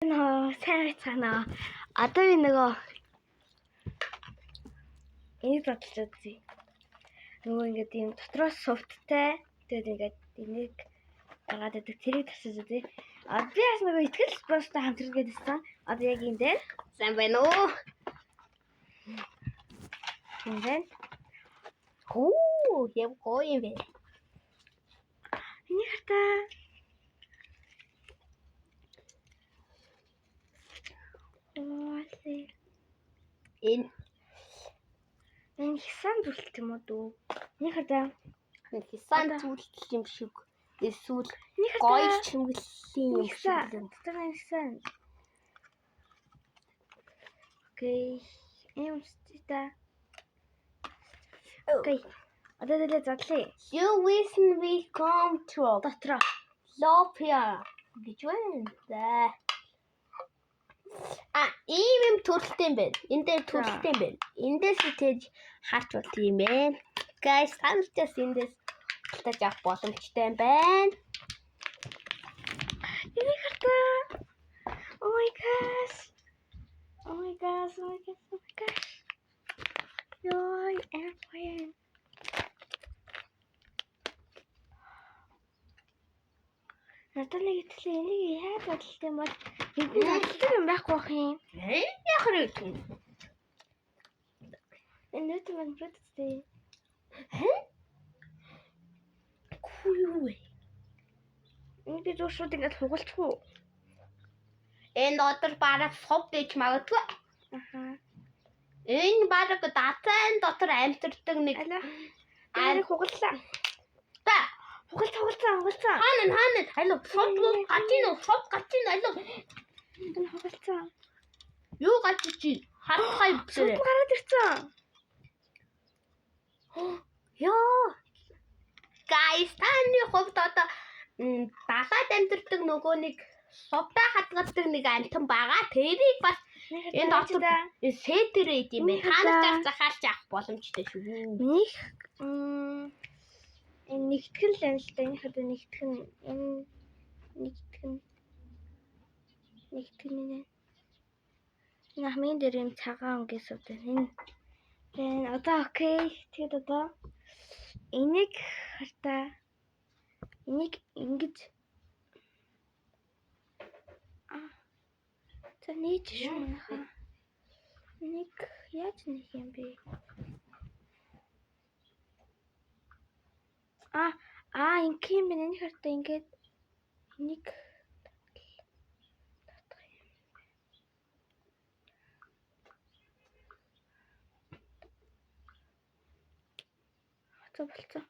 сайн байцгаана. Одоо би нөгөө энийг бодлоо үзье. Нөгөө ингээд юм дотроос сувттай. Тэгээд ингээд энийг гаргаад идэг тэрийг тасаж үзье. Би бас нөгөө итгэл бостой хамтралгээд ирсэн. Одоо яг энэ дээр сайн байна уу? Тийм байна. Оо, яв гоё юм бэ. Энийг хатаа. Энэ хисан зүйлт юм уу дүү? Энийг хатаа. Хисан зүйлт юм шиг. Эсвэл гоё чимгэллийн юм шиг юм. Хисан. Окей. Эм стита. Окей. Одоо дэлээ задлаа. You listen we come to. Дотро. Лопия гэж байна. Ийм юм төрөлтэй юм байна. Энд дээр төрөлтэй юм байна. Эндээс тэгж харж болт юм байна. Guys, танаас эндээс талтаж авах боломжтой юм байна. Энийг хартаа. Oh my gosh. Oh my gosh. Йой, airplane. Натаlig итгэл энийг яаж бодлоо юм бол энэ бодлоо юм байхгүй бах юм. Яг хэрэг. Энэ нүд мань бүтцээ. Куй. Энийг зөвшөөрд ингээд хугалчих уу? Энэ дотор бараг сов дэж магадгүй. Энэ бараг датан дотор амьдэрдэг нэг. Энийг хугаллаа. Хугалцаа. Хаана? Алуу, сов гатин алуу. Энэ хугалцаа. Юу гатчих чи? Хатхай бисэрэ. Сов гараад ирсэн. Яа. Guys, таны хувьд одоо далаад амьдэрдэг нөгөө нэг совтай хадгалдаг нэг амтан байгаа. Тэрийг бас энэ дотор сетэрээ юм байна. Хаанаас захаарч авах боломжтой шүү. Энэ нэгтгэл юм л да. Энэ хадаа нэгтгэн нэ. Энэ хамгийн дээр юм цагаан өнгөс өвдөн. Энэ одоо окей. Тэгэд одоо энийг хартаа энийг ингэж за нээж шүү. Энийг яаж нэх юм бэ? Инх юм бэ? Энийг хартаа ингээд энийг болцоо.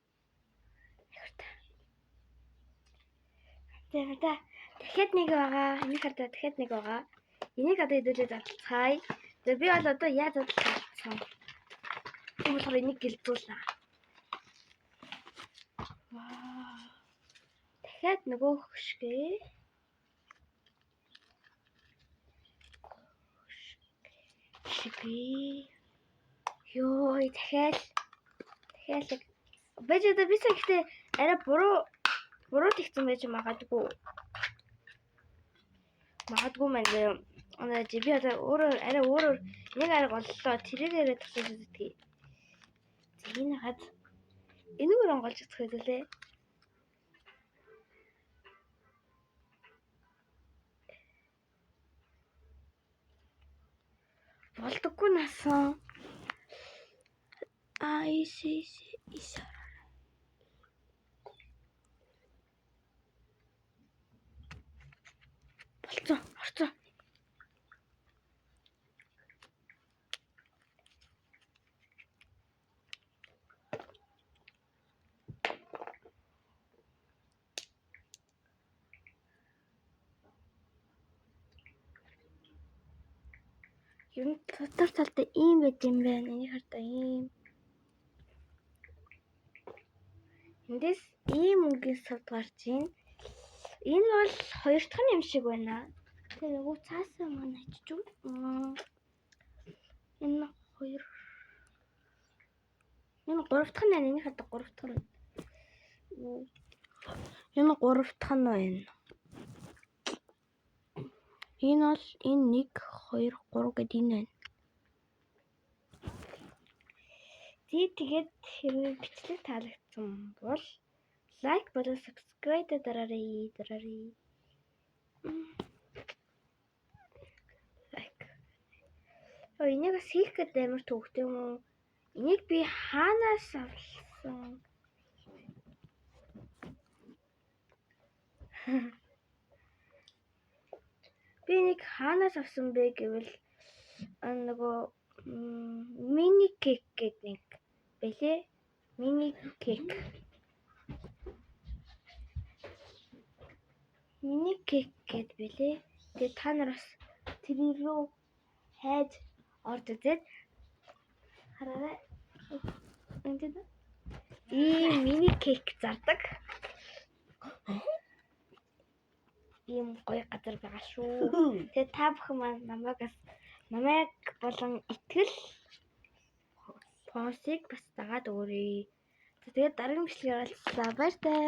Дахиад нэг байгаа. Энийг хартаа дахиад нэг байгаа. Энийг одоо хэдүүлээ задлцгаая. За би бол одоо яаж задлцсан? Тийм болохоор энийг гэлзүүлнэ. Дахиад нөгөө хөшгөө. Ёо, дахиад бэжэдэ би сэгтээ арай буруу тэгсэн байж магадгүй. Би одоо өөрөөр нэг арга боллоо. Тэрээрээ тусаж үздэг. Энэ хад энэгээр онголж өгөх хэлээ. Болдоггүй насан. Ис. Орцоо. Юм дотор талтай ийм байт юм байна. Энийг хартаа ийм. Эндээс ийм өнгөс савд гарч ийн. Энэ бол хоёр дахь юм шиг байна. Тэгээ нөгөө цаасаа маань ачиж үү? Энэ гурав дахь нь байна. Энийг хартаа гурав дахь нь. Энэ гурав дахь нь байна. Энэ бол энэ 1 2 3 гэдэг энэ байна. Тэгээд хэрвээ бичлэг таалагдсан бол лайк болон subscribe дараарай. Лайк. Энийг бас хийх гэдэг амар төвхтэй юм уу? Энийг би хаанаас авсан? Би энийг хаанаас авсан бэ гэвэл нөгөө мини кек гэдэг нэг бэлээ. Мини кек. Мини кек гэд бэлээ. Тэгээ та нар бас тэр рүү хайж орж үзээд хараарай. Энд мини кек зардаг. Ийм гоё газар байгаа шүү. Тэгээ та бүхэн маань намайг болон итгэл фонсыг бас дагаад өгөөрэй. Тэгээд дараагийн бичлэгээр уулзлаа. Баяртай.